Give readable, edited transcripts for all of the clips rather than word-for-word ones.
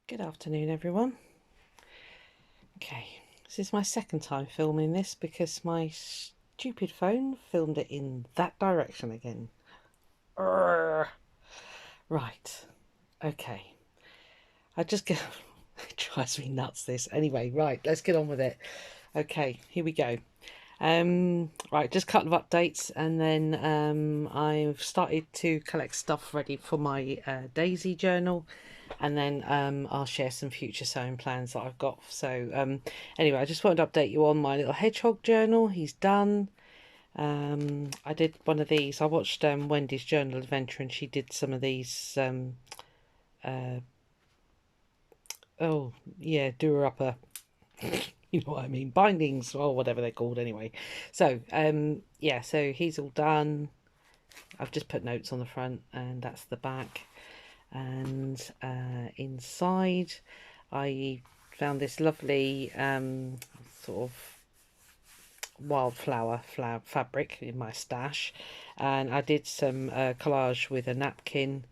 Good afternoon, everyone. Okay, this is my second time filming this because my stupid phone filmed it in that direction again. Urgh. Right, okay. I just get it drives me nuts this. Anyway, right, let's get on with it. Okay, here we go. Right, just a couple of updates, and then I've started to collect stuff ready for my daisy journal, and then I'll share some future sewing plans that I've got. So anyway, I just wanted to update you on my little hedgehog journal. He's done. I did one of these. I watched Wendy's Journal Adventure, and she did some of these oh yeah, doer upper. You know what I mean, bindings or whatever they're called anyway. So yeah, so he's all done. I've just put notes on the front, and that's the back. And inside I found this lovely sort of wildflower fabric in my stash, and I did some collage with a napkin.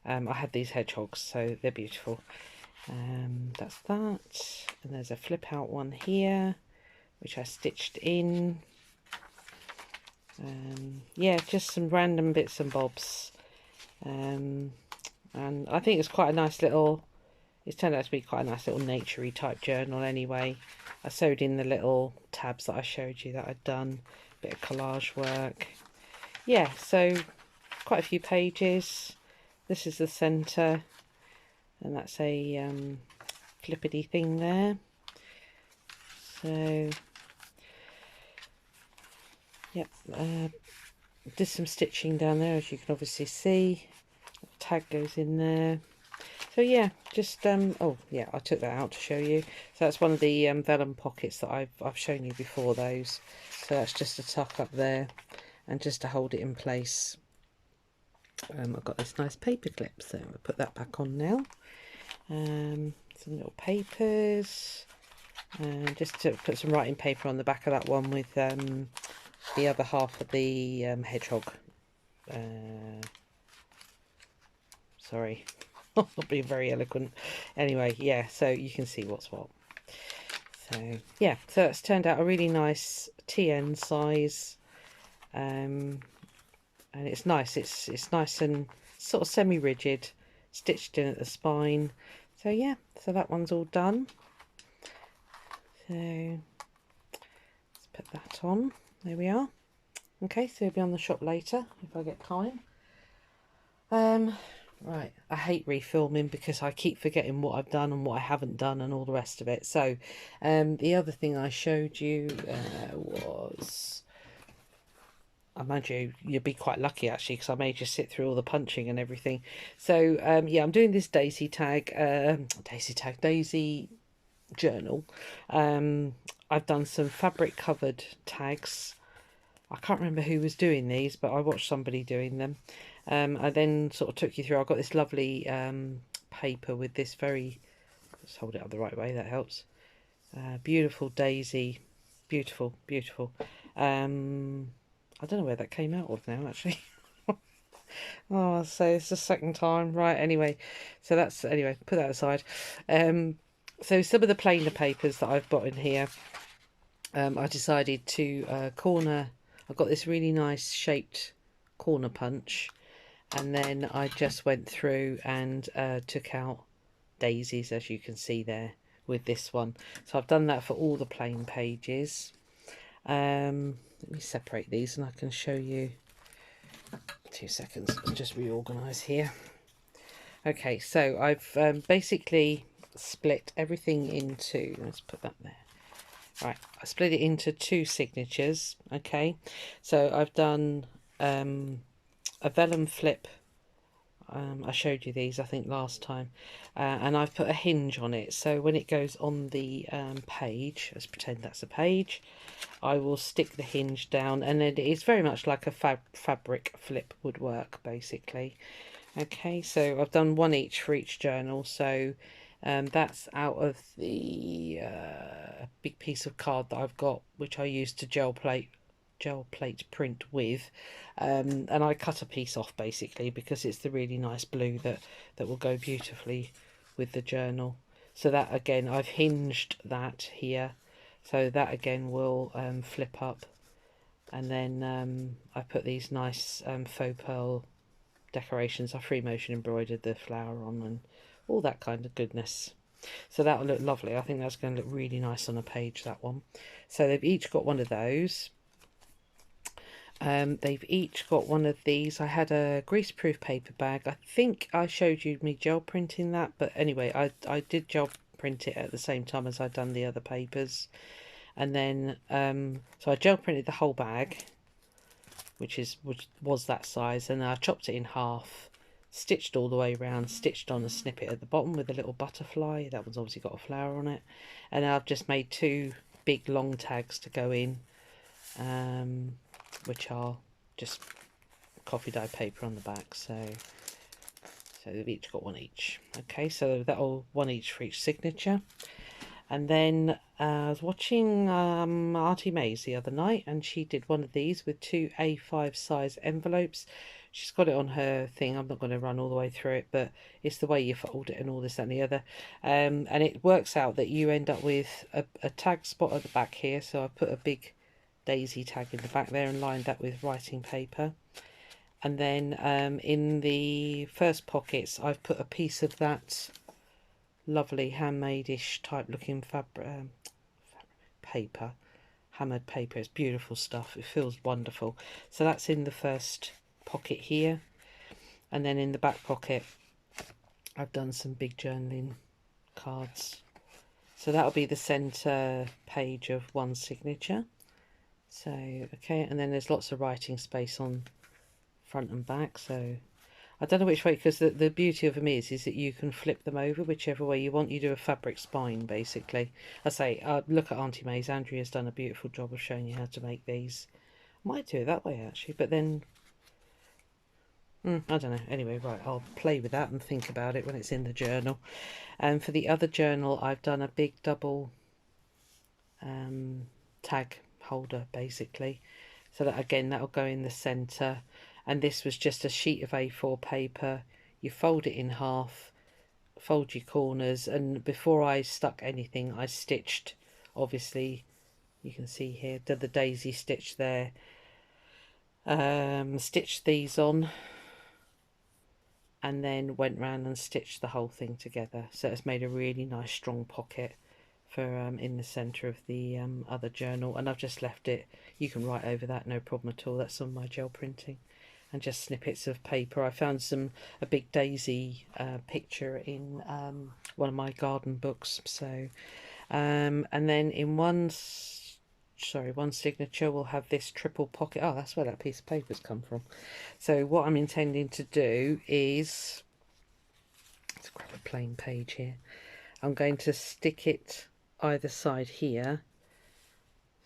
I had these hedgehogs, so they're beautiful. That's that, and there's a flip out one here which I stitched in. Yeah, just some random bits and bobs, and I think it's quite a nice little, it's turned out to be quite a nice little naturey type journal anyway. I sewed in the little tabs that I showed you that I'd done, bit of collage work. Yeah, so quite a few pages. This is the centre, and that's a flippity thing there. So yep, did some stitching down there, as you can obviously see. The tag goes in there. So yeah, just oh yeah, I took that out to show you. So that's one of the vellum pockets that I've shown you before those. So that's just a tuck up there, and just to hold it in place. I've got this nice paper clip, so I'll put that back on now. Some little papers, and just to put some writing paper on the back of that one with the other half of the hedgehog. Sorry, I'm not being very eloquent. Anyway, yeah, so you can see what's what. So yeah, so it's turned out a really nice TN size, and it's nice. It's nice and sort of semi-rigid, stitched in at the spine. So yeah, so that one's all done. So let's put that on. There we are. Okay, so it'll be on the shop later if I get time. Right, I hate refilming because I keep forgetting what I've done and what I haven't done and all the rest of it. So the other thing I showed you was, I imagine you'd be quite lucky actually, because I made you sit through all the punching and everything. So yeah, I'm doing this daisy journal. I've done some fabric covered tags. I can't remember who was doing these, but I watched somebody doing them. I then sort of took you through. I've got this lovely paper with this very, let's hold it up the right way, that helps. Beautiful daisy, beautiful. I don't know where that came out of now, actually. Oh, so it's the second time. Right, anyway. So that's, anyway, put that aside. So some of the plainer papers that I've got in here, I decided to corner. I've got this really nice shaped corner punch. And then I just went through and took out daisies, as you can see there, with this one. So I've done that for all the plain pages. Let me separate these and I can show you. 2 seconds, I'll just reorganise here. Okay, so I've basically split everything into, let's put that there. Right, I split it into 2 signatures. Okay, so I've done a vellum flip. I showed you these, I think, last time, and I've put a hinge on it, so when it goes on the page, let's pretend that's a page, I will stick the hinge down, and then it's very much like a fabric flip would work, basically. Okay, so I've done one each for each journal, so that's out of the big piece of card that I've got, which I used to gel plate print with, and I cut a piece off basically because it's the really nice blue that will go beautifully with the journal. So that again, I've hinged that here, so that again will flip up. And then I put these nice faux pearl decorations. I free motion embroidered the flower on and all that kind of goodness. So that'll look lovely. I think that's going to look really nice on a page, that one. So they've each got one of those. They've each got one of these. I had a greaseproof paper bag. I think I showed you me gel printing that, but anyway, I did gel print it at the same time as I'd done the other papers. And then so I gel printed the whole bag, which was that size, and I chopped it in half, stitched all the way around, stitched on a snippet at the bottom with a little butterfly. That one's obviously got a flower on it. And I've just made two big long tags to go in, which are just coffee dye paper on the back. So they've each got one each. Okay, so that'll one each for each signature. And then I was watching Auntie May's the other night, and she did one of these with two A5 size envelopes. She's got it on her thing. I'm not going to run all the way through it, but it's the way you fold it and all this, that and the other. And it works out that you end up with a tag spot at the back here. So I put a big daisy tag in the back there and lined that with writing paper. And then in the first pockets, I've put a piece of that lovely handmade-ish type looking fabric paper, hammered paper. It's beautiful stuff. It feels wonderful. So that's in the first pocket here, and then in the back pocket I've done some big journaling cards. So that'll be the center page of one signature. So okay, and then there's lots of writing space on front and back. So I don't know which way, because the beauty of them is that you can flip them over whichever way you want. You do a fabric spine, basically. I say, look at Auntie May's. Andrea's done a beautiful job of showing you how to make these. I might do it that way, actually, but then, I don't know. Anyway, right, I'll play with that and think about it when it's in the journal. And for the other journal, I've done a big double tag holder, basically. So that, again, that'll go in the centre. And this was just a sheet of A4 paper. You fold it in half, fold your corners, and before I stuck anything, I stitched, obviously, you can see here, did the daisy stitch there, stitched these on, and then went round and stitched the whole thing together. So it's made a really nice strong pocket for in the centre of the other journal. And I've just left it, you can write over that, no problem at all. That's on my gel printing. And just snippets of paper. I found a big daisy picture in one of my garden books. So, and then in one signature we'll have this triple pocket. Oh, that's where that piece of paper's come from. So what I'm intending to do is, let's grab a plain page here. I'm going to stick it either side here.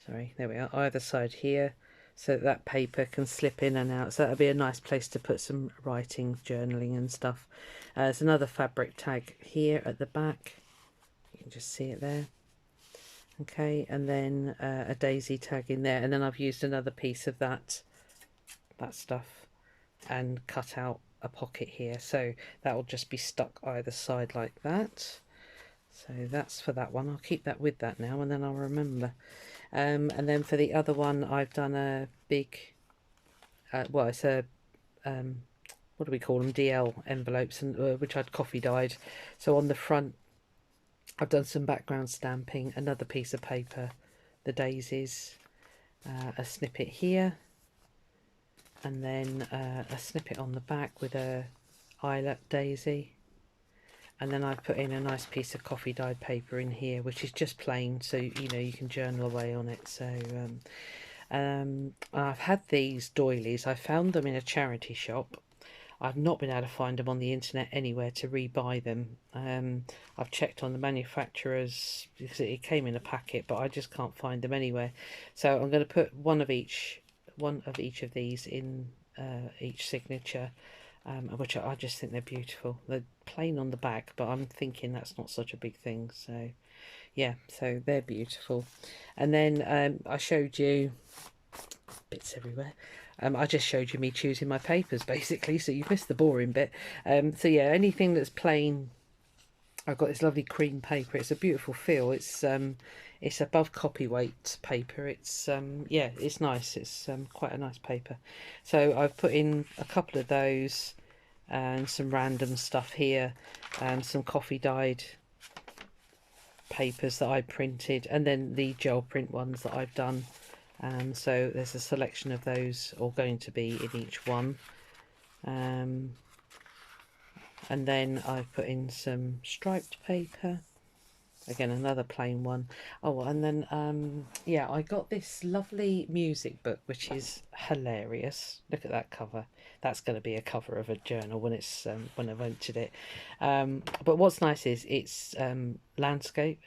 Sorry, there we are. Either side here, so that paper can slip in and out. So that'll be a nice place to put some writing, journaling and stuff. There's another fabric tag here at the back. You can just see it there. Okay, and then a daisy tag in there. And then I've used another piece of that stuff and cut out a pocket here. So that will just be stuck either side like that. So that's for that one. I'll keep that with that now, and then I'll remember. And then for the other one, I've done a big, well, it's a, what do we call them, DL envelopes, and which I'd coffee dyed. So on the front, I've done some background stamping, another piece of paper, the daisies, a snippet here, and then a snippet on the back with a eyelet daisy. And then I've put in a nice piece of coffee dyed paper in here, which is just plain, so you know you can journal away on it. So I've had these doilies. I found them in a charity shop. I've not been able to find them on the internet anywhere to rebuy them. I've checked on the manufacturers because it came in a packet, but I just can't find them anywhere. So I'm going to put one of each of these in each signature. Which I just think they're beautiful. They're plain on the back, but I'm thinking that's not such a big thing. So yeah, so they're beautiful. And then I showed you bits everywhere. I just showed you me choosing my papers, basically, so you've missed the boring bit. So yeah, anything that's plain I've got this lovely cream paper. It's a beautiful feel. It's above copyweight paper. It's yeah, it's nice. It's quite a nice paper. So I've put in a couple of those and some random stuff here, and some coffee dyed papers that I printed, and then the gel print ones that I've done. So there's a selection of those, or going to be, in each one. And then I've put in some striped paper, again another plain one. Oh, and then yeah, I got this lovely music book which is hilarious. Look at that cover. That's going to be a cover of a journal when it's when I've entered it. But what's nice is it's landscape,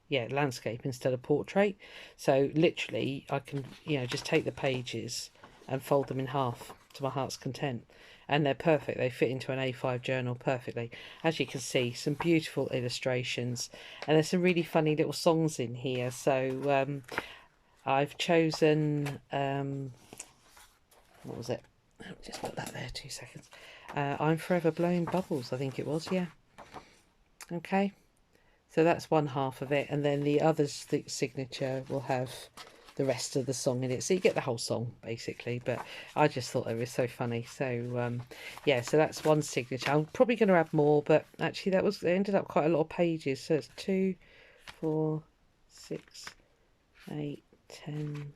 yeah, landscape instead of portrait. So literally I can, you know, just take the pages and fold them in half to my heart's content, and they're perfect. They fit into an A5 journal perfectly. As you can see, some beautiful illustrations, and there's some really funny little songs in here. So I've chosen what was it? Let me just put that there, 2 seconds. I'm Forever Blowing Bubbles, I think it was, yeah. Okay, so that's one half of it, and then the other signature will have the rest of the song in it, so you get the whole song basically. But I just thought it was so funny. So yeah, so that's one signature. I'm probably going to add more, but actually it ended up quite a lot of pages. So it's 2, 4, 6, 8, 10,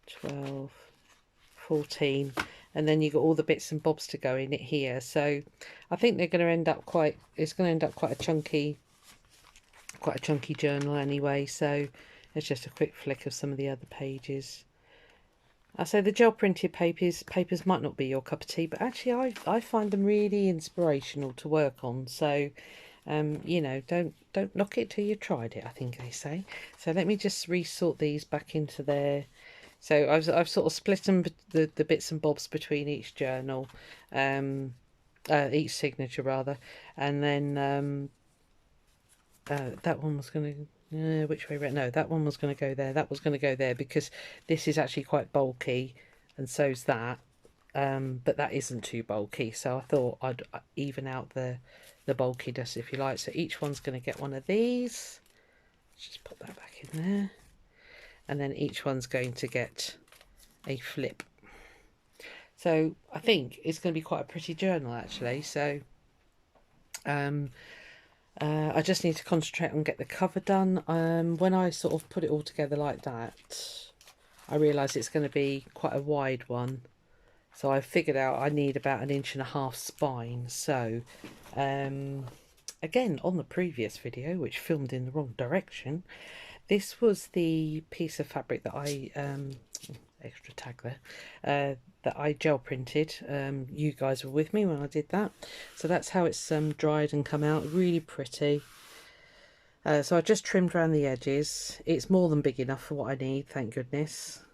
12, 14, and then you got all the bits and bobs to go in it here. So I think they're going to end up it's going to end up quite a chunky journal anyway. So it's just a quick flick of some of the other pages. I say the gel printed papers might not be your cup of tea, but actually I find them really inspirational to work on. So you know, don't knock it till you've tried it, I think they say. So let me just resort these back into there. So I've sort of split them, the bits and bobs between each journal, each signature rather, and then that one was going to, which way around? No, that one was going to go there. That was going to go there because this is actually quite bulky, and so's that. But that isn't too bulky, so I thought I'd even out the bulkiness, if you like. So each one's going to get one of these. Let's just put that back in there, and then each one's going to get a flip. So I think it's going to be quite a pretty journal actually. So I just need to concentrate on get the cover done. When I sort of put it all together like that, I realise it's going to be quite a wide one. So I figured out I need about 1.5 inches spine. So again, on the previous video, which filmed in the wrong direction, this was the piece of fabric that I extra tag there, that I gel printed. You guys were with me when I did that, so that's how it's dried and come out. Really pretty. So I just trimmed around the edges. It's more than big enough for what I need, thank goodness.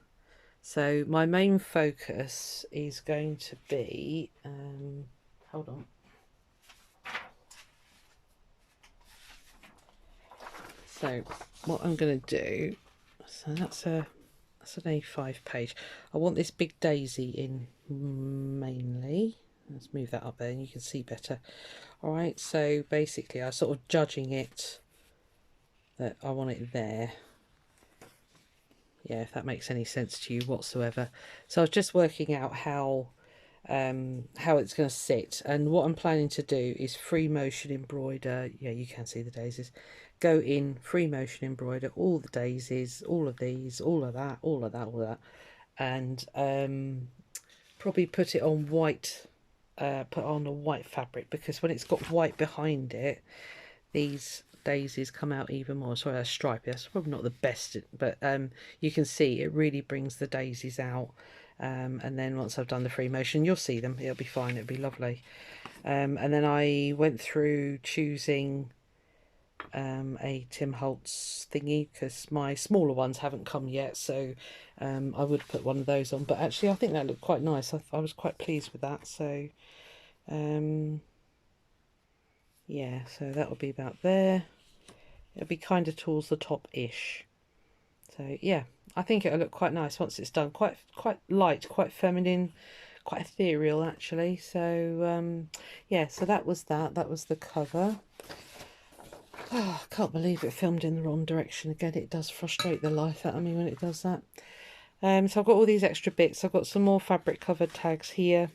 So my main focus is going to be hold on. So what I'm going to do, so that's an A5 page. I want this big daisy in mainly. Let's move that up there and you can see better. Alright, so basically I'm sort of judging it that I want it there. Yeah, if that makes any sense to you whatsoever. So I was just working out how it's going to sit, and what I'm planning to do is free motion embroider. Yeah, you can see the daisies. Go in, free motion embroider all the daisies, all of these, all of that, all of that, all of that, and probably put it on white, put on a white fabric, because when it's got white behind it, these daisies come out even more. Sorry, that's stripy. That's probably not the best, but you can see it really brings the daisies out. And then once I've done the free motion, you'll see them. It'll be fine. It'll be lovely. And then I went through choosing a Tim Holtz thingy, because my smaller ones haven't come yet, so I would put one of those on. But actually I think that looked quite nice. I was quite pleased with that. So yeah, so that will be about there. It'll be kind of towards the top-ish. So yeah, I think it'll look quite nice once it's done. Quite light, quite feminine, quite ethereal actually. So yeah, so that was that. That was the cover. Oh, I can't believe it filmed in the wrong direction again. It does frustrate the life out of me when it does that. So I've got all these extra bits. I've got some more fabric covered tags here.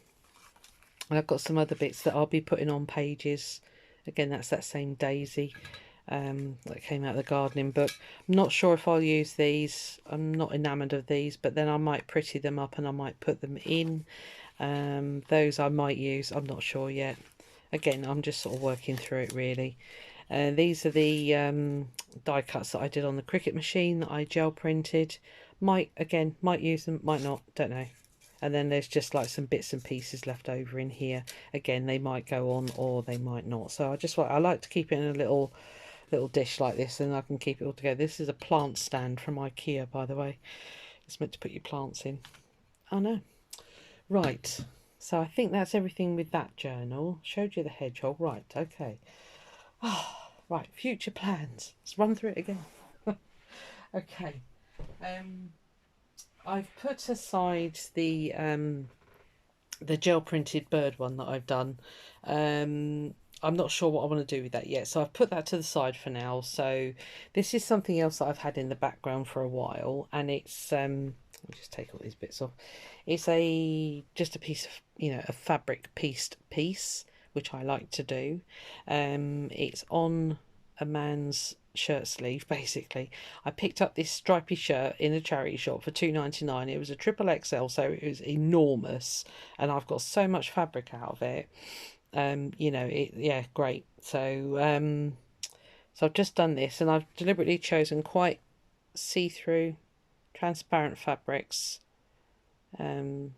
And I've got some other bits that I'll be putting on pages. Again, that's that same daisy that came out of the gardening book. I'm not sure if I'll use these. I'm not enamoured of these, but then I might pretty them up and I might put them in. Those I might use. I'm not sure yet. Again, I'm just sort of working through it really. These are the die cuts that I did on the Cricut machine that I gel printed. Might use them, might not, don't know. And then there's just like some bits and pieces left over in here. Again, they might go on or they might not. So I like to keep it in a little dish like this, and I can keep it all together. This is a plant stand from IKEA, by the way. It's meant to put your plants in. Oh no. Right. So I think that's everything with that journal. Showed you the hedgehog. Right, okay. Right, future plans. Let's run through it again. Okay. I've put aside the gel printed bird one that I've done. I'm not sure what I want to do with that yet, so I've put that to the side for now. So this is something else that I've had in the background for a while, and it's let me just take all these bits off. It's just a piece of, you know, a fabric pieced piece, which I like to do. It's on a man's shirt sleeve basically. I picked up this stripy shirt in a charity shop for £2.99. It was a triple XL, so it was enormous, and I've got so much fabric out of it. You know, yeah, great. So so I've just done this, and I've deliberately chosen quite see-through transparent fabrics.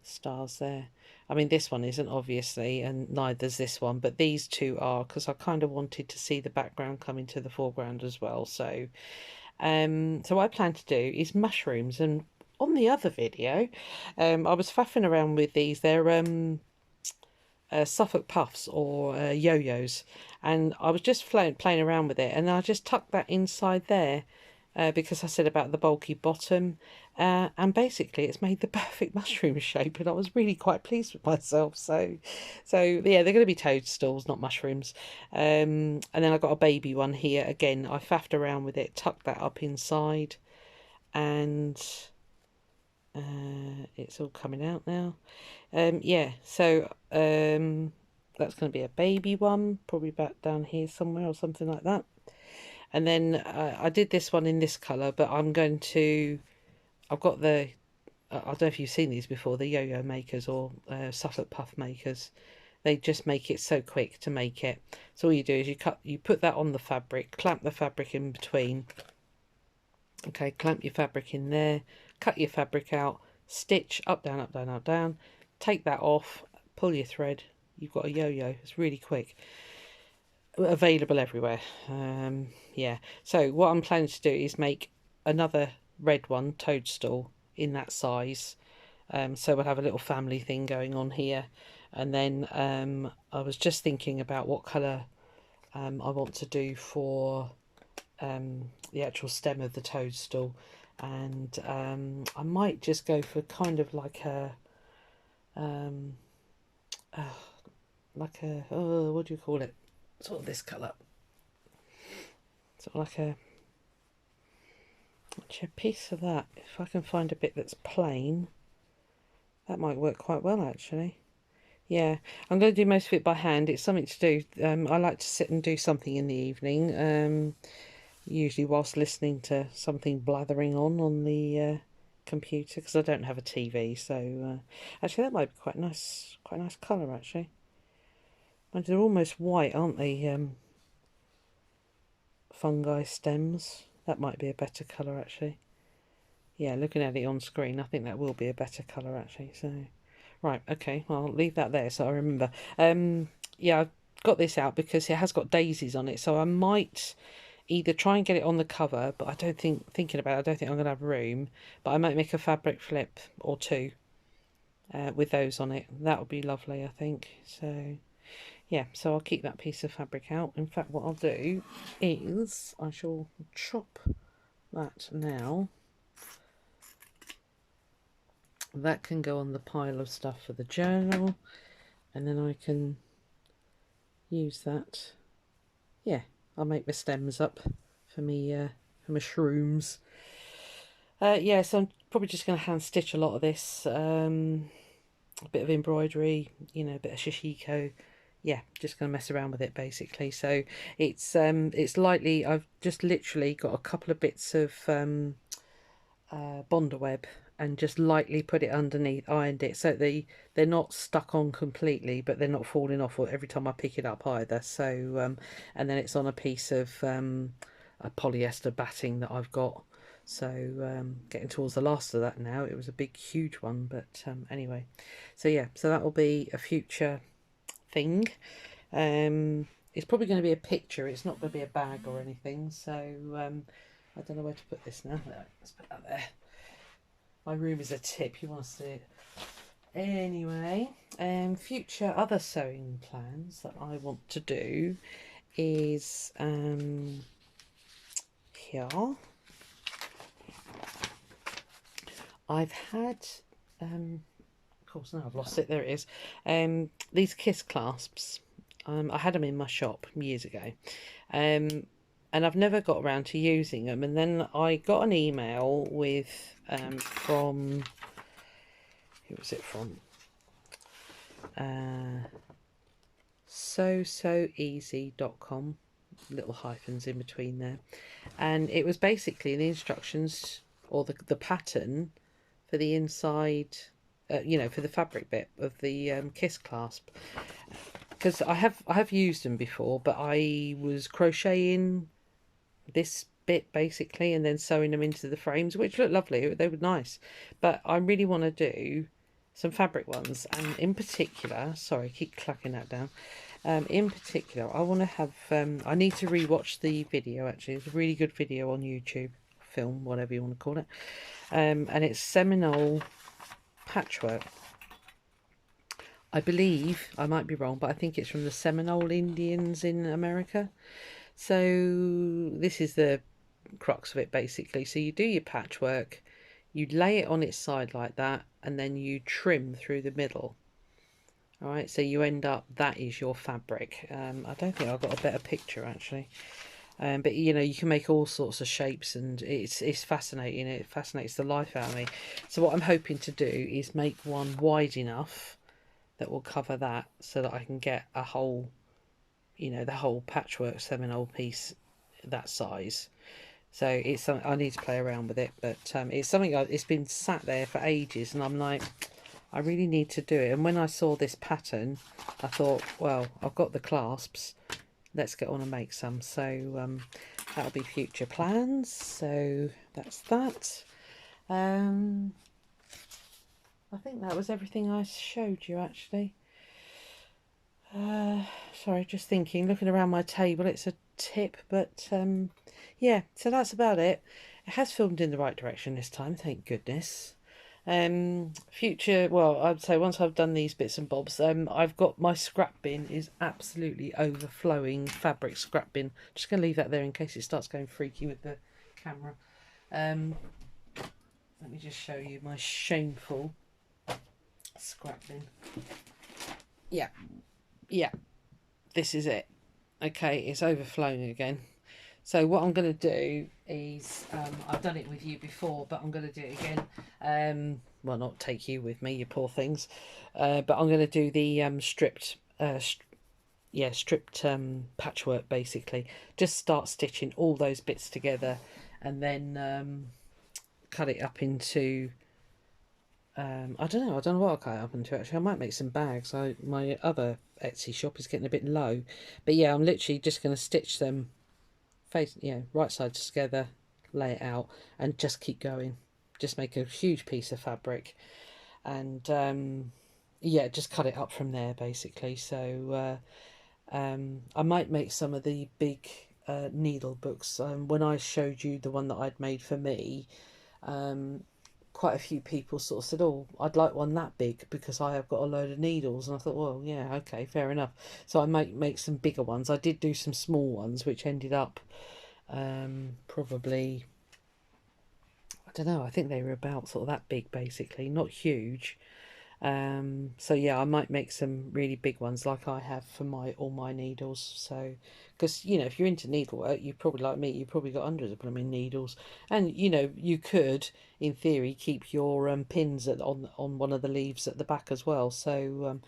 Stars there. I mean, this one isn't obviously, and neither's this one, but these two are, because I kind of wanted to see the background come into the foreground as well. So so what I plan to do is mushrooms. And on the other video, I was faffing around with these. They're Suffolk puffs, or yo-yos, and I was just playing around with it, and I just tucked that inside there because I said about the bulky bottom, and basically it's made the perfect mushroom shape, and I was really quite pleased with myself. So yeah, they're going to be toadstools, not mushrooms. And then I got a baby one here. Again, I faffed around with it, tucked that up inside, and it's all coming out now. Yeah, so that's going to be a baby one, probably back down here somewhere or something like that. And then I did this one in this colour, but I've got the, I don't know if you've seen these before, the yo-yo makers or Suffolk puff makers. They just make it so quick to make it. So all you do is you put that on the fabric, clamp the fabric in between. Okay, clamp your fabric in there, cut your fabric out, stitch up, down, up, down, up, down, take that off, pull your thread, you've got a yo-yo. It's really quick. Available everywhere. Yeah, so what I'm planning to do is make another red one, toadstool, in that size. So we'll have a little family thing going on here. And then I was just thinking about what colour I want to do for the actual stem of the toadstool, and I might just go for kind of like a what do you call it, sort of this colour, sort of like a piece of that. If I can find a bit that's plain, that might work quite well actually. Yeah, I'm going to do most of it by hand. It's something to do. I like to sit and do something in the evening, usually whilst listening to something blathering on the computer, because I don't have a TV. So actually that might be quite nice colour actually. And they're almost white, aren't they? Fungi stems. That might be a better colour actually. Yeah, looking at it on screen, I think that will be a better colour actually. So right, okay, well, I'll leave that there so I remember. Yeah, I've got this out because it has got daisies on it, so I might either try and get it on the cover, but I don't think, thinking about it, I don't think I'm going to have room, but I might make a fabric flip or two with those on it. That would be lovely, I think. So yeah, so I'll keep that piece of fabric out. In fact, what I'll do is I shall chop that now. That can go on the pile of stuff for the journal, and then I can use that. Yeah, I'll make my stems up for my shrooms. Yeah, so I'm probably just going to hand stitch a lot of this. A bit of embroidery, you know, a bit of shishiko. Yeah, just going to mess around with it basically. So it's lightly. I've just literally got a couple of bits of Bonder web and just lightly put it underneath, ironed it so they're not stuck on completely, but they're not falling off every time I pick it up either. So and then it's on a piece of a polyester batting that I've got. So getting towards the last of that now. It was a big huge one, but anyway, so yeah, so that will be a future thing. It's probably going to be a picture, it's not going to be a bag or anything. So I don't know where to put this now. Let's put that there. My room is a tip, you want to see it. Anyway, future other sewing plans that I want to do is here. I've had of course now I've lost it, there it is. These kiss clasps. I had them in my shop years ago. And I've never got around to using them, and then I got an email with from, who was it from, soeasy.com, little hyphens in between there, and it was basically the instructions or the pattern for the inside, you know, for the fabric bit of the kiss clasp, because I have used them before, but I was crocheting this bit basically and then sewing them into the frames, which looked lovely, they were nice, but I really want to do some fabric ones, and in particular, sorry, keep clacking that down, in particular I want to have I need to rewatch the video. Actually, it's a really good video on YouTube, film, whatever you want to call it, and it's Seminole patchwork. I believe, I might be wrong, but I think it's from the Seminole Indians in America. So this is the crux of it basically. So you do your patchwork, you lay it on its side like that, and then you trim through the middle. All right, so you end up, that is your fabric. I don't think I've got a better picture actually. But you know, you can make all sorts of shapes, and it's fascinating. It fascinates the life out of me. So what I'm hoping to do is make one wide enough that will cover that, so that I can get a whole, you know, the whole patchwork Seminole piece that size. So it's something I need to play around with it, but it's something it's been sat there for ages, and I'm like, I really need to do it. And when I saw this pattern, I thought, well, I've got the clasps, let's get on and make some. So that'll be future plans. So that's that. I think that was everything I showed you actually. Sorry, just thinking, looking around my table, it's a tip, but yeah, so that's about it. It has filmed in the right direction this time, thank goodness. Future, well, I'd say once I've done these bits and bobs, I've got my scrap bin is absolutely overflowing fabric scrap bin. Just gonna leave that there in case it starts going freaky with the camera. Let me just show you my shameful scrap bin. Yeah, this is it. Okay, it's overflowing again. So what I'm going to do is, I've done it with you before, but I'm going to do it again. Well, not take you with me, you poor things. But I'm going to do the stripped patchwork basically. Just start stitching all those bits together, and then cut it up into, I don't know what I'll cut it up into actually. I might make some bags. My other Etsy shop is getting a bit low, but yeah, I'm literally just going to stitch them face, right sides together, lay it out, and just keep going. Just make a huge piece of fabric, and yeah, just cut it up from there basically. So I might make some of the big needle books. When I showed you the one that I'd made for me, quite a few people sort of said, oh, I'd like one that big because I have got a load of needles. And I thought, well, yeah, okay, fair enough. So I might make some bigger ones. I did do some small ones, which ended up probably, I don't know, I think they were about sort of that big basically, not huge. So yeah, I might make some really big ones like I have for all my needles. So, because if you're into needlework, you probably like me, you probably got hundreds of blooming needles, and you could, in theory, keep your pins on one of the leaves at the back as well. So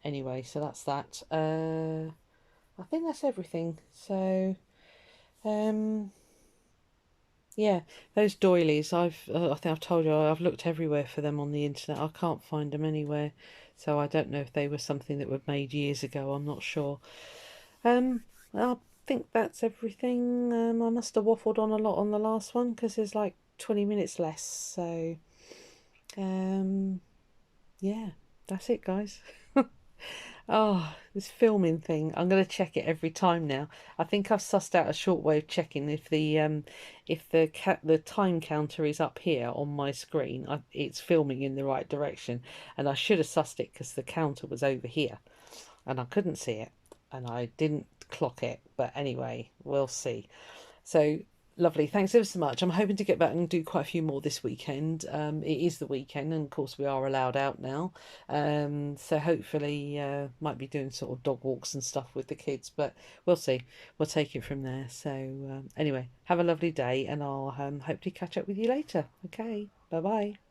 anyway, so that's that. I think that's everything. So um, yeah, those doilies. I think I've told you I've looked everywhere for them on the internet. I can't find them anywhere, so I don't know if they were something that were made years ago. I'm not sure. I think that's everything. I must have waffled on a lot on the last one because there's like 20 minutes less. So um, yeah, that's it, guys. Oh, this filming thing. I'm going to check it every time now. I think I've sussed out a short way of checking if the time counter is up here on my screen, it's filming in the right direction. And I should have sussed it because the counter was over here and I couldn't see it and I didn't clock it. But anyway, we'll see. So lovely. Thanks ever so much. I'm hoping to get back and do quite a few more this weekend. It is the weekend, and of course we are allowed out now. So hopefully, might be doing sort of dog walks and stuff with the kids, but we'll see. We'll take it from there. So anyway, have a lovely day, and I'll hopefully catch up with you later. Okay, bye bye.